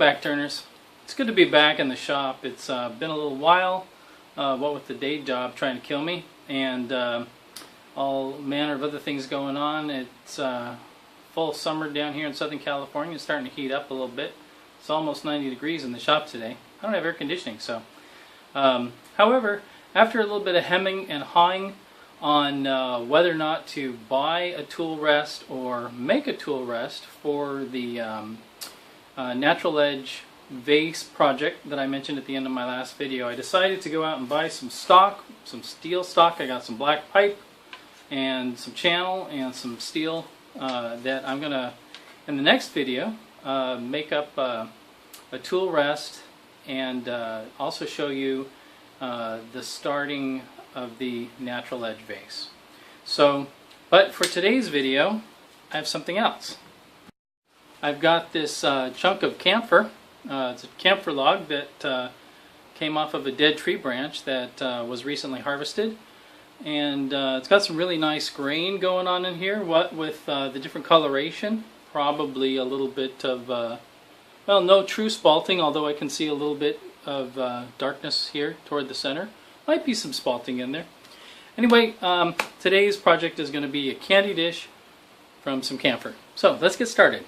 back, Turners. It's good to be back in the shop. It's been a little while, what with the day job trying to kill me, and all manner of other things going on. It's full summer down here in Southern California. It's starting to heat up a little bit. It's almost 90 degrees in the shop today. I don't have air conditioning, so. However, after a little bit of hemming and hawing on whether or not to buy a tool rest or make a tool rest for the Natural Edge vase project that I mentioned at the end of my last video, I decided to go out and buy some stock, some steel stock. I got some black pipe and some channel and some steel that I'm going to, in the next video, make up a tool rest and also show you the starting of the Natural Edge vase. So, but for today's video, I have something else. I've got this chunk of camphor. It's a camphor log that came off of a dead tree branch that was recently harvested, and it's got some really nice grain going on in here. What with the different coloration, probably a little bit of well, no true spalting, although I can see a little bit of darkness here toward the center. Might be some spalting in there. Anyway, today's project is going to be a candy dish from some camphor. So let's get started.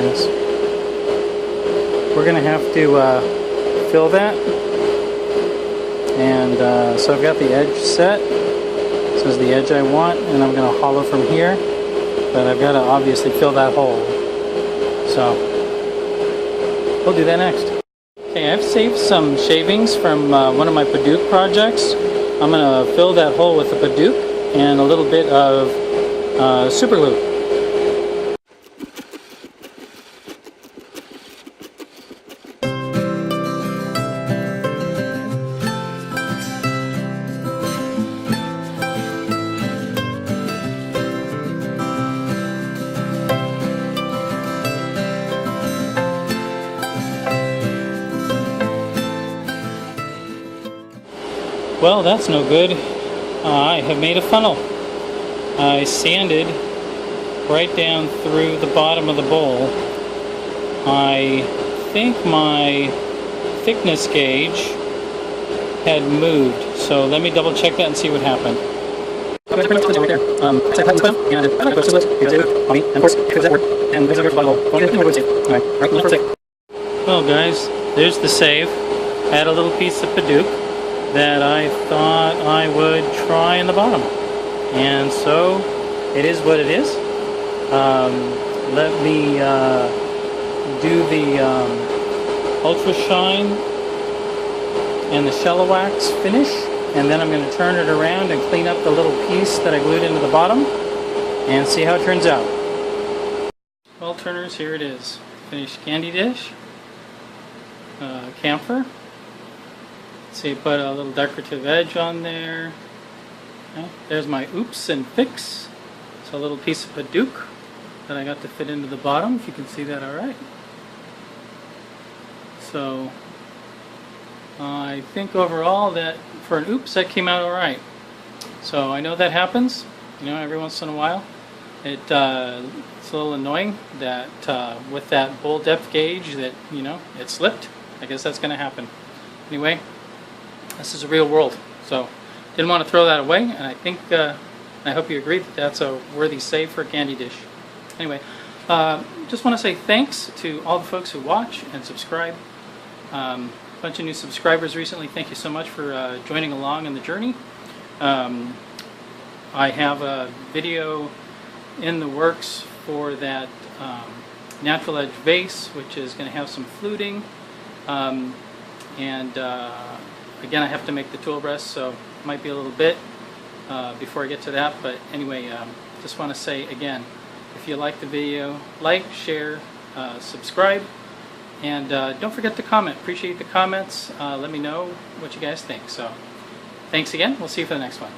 goodness. We're going to have to fill that. And so I've got the edge set. This is the edge I want, and I'm going to hollow from here. But I've got to obviously fill that hole. So we'll do that next. Okay, I've saved some shavings from one of my Paduke projects. I'm going to fill that hole with the Paduke and a little bit of super glue. Well, that's no good. I have made a funnel. I sanded right down through the bottom of the bowl. I think my thickness gauge had moved, so let me double check that and see what happened. Well guys, there's the save. I had a little piece of Paduke that I thought I would try in the bottom, and so it is what it is. Let me do the Ultra Shine and the Shell Wax finish, and then I'm going to turn it around and clean up the little piece that I glued into the bottom and see how it turns out. Well, turners, here it is. Finished candy dish, camphor. See, put a little decorative edge on there. Okay. There's my oops and fix. So a little piece of Paduke that I got to fit into the bottom, if you can see that alright. So I think overall that for an oops that came out alright. So I know that happens, every once in a while. It's a little annoying that with that bowl depth gauge that, it slipped. I guess that's going to happen. Anyway, this is a real world, so didn't want to throw that away, and I think, I hope you agree that that's a worthy save for a candy dish. Anyway, just want to say thanks to all the folks who watch and subscribe. A bunch of new subscribers recently. Thank you so much for joining along in the journey. I have a video in the works for that natural edge vase, which is going to have some fluting, and again, I have to make the tool rest, so it might be a little bit before I get to that. But anyway, just want to say again, if you like the video, like, share, subscribe, and don't forget to comment. Appreciate the comments. Let me know what you guys think. So thanks again. We'll see you for the next one.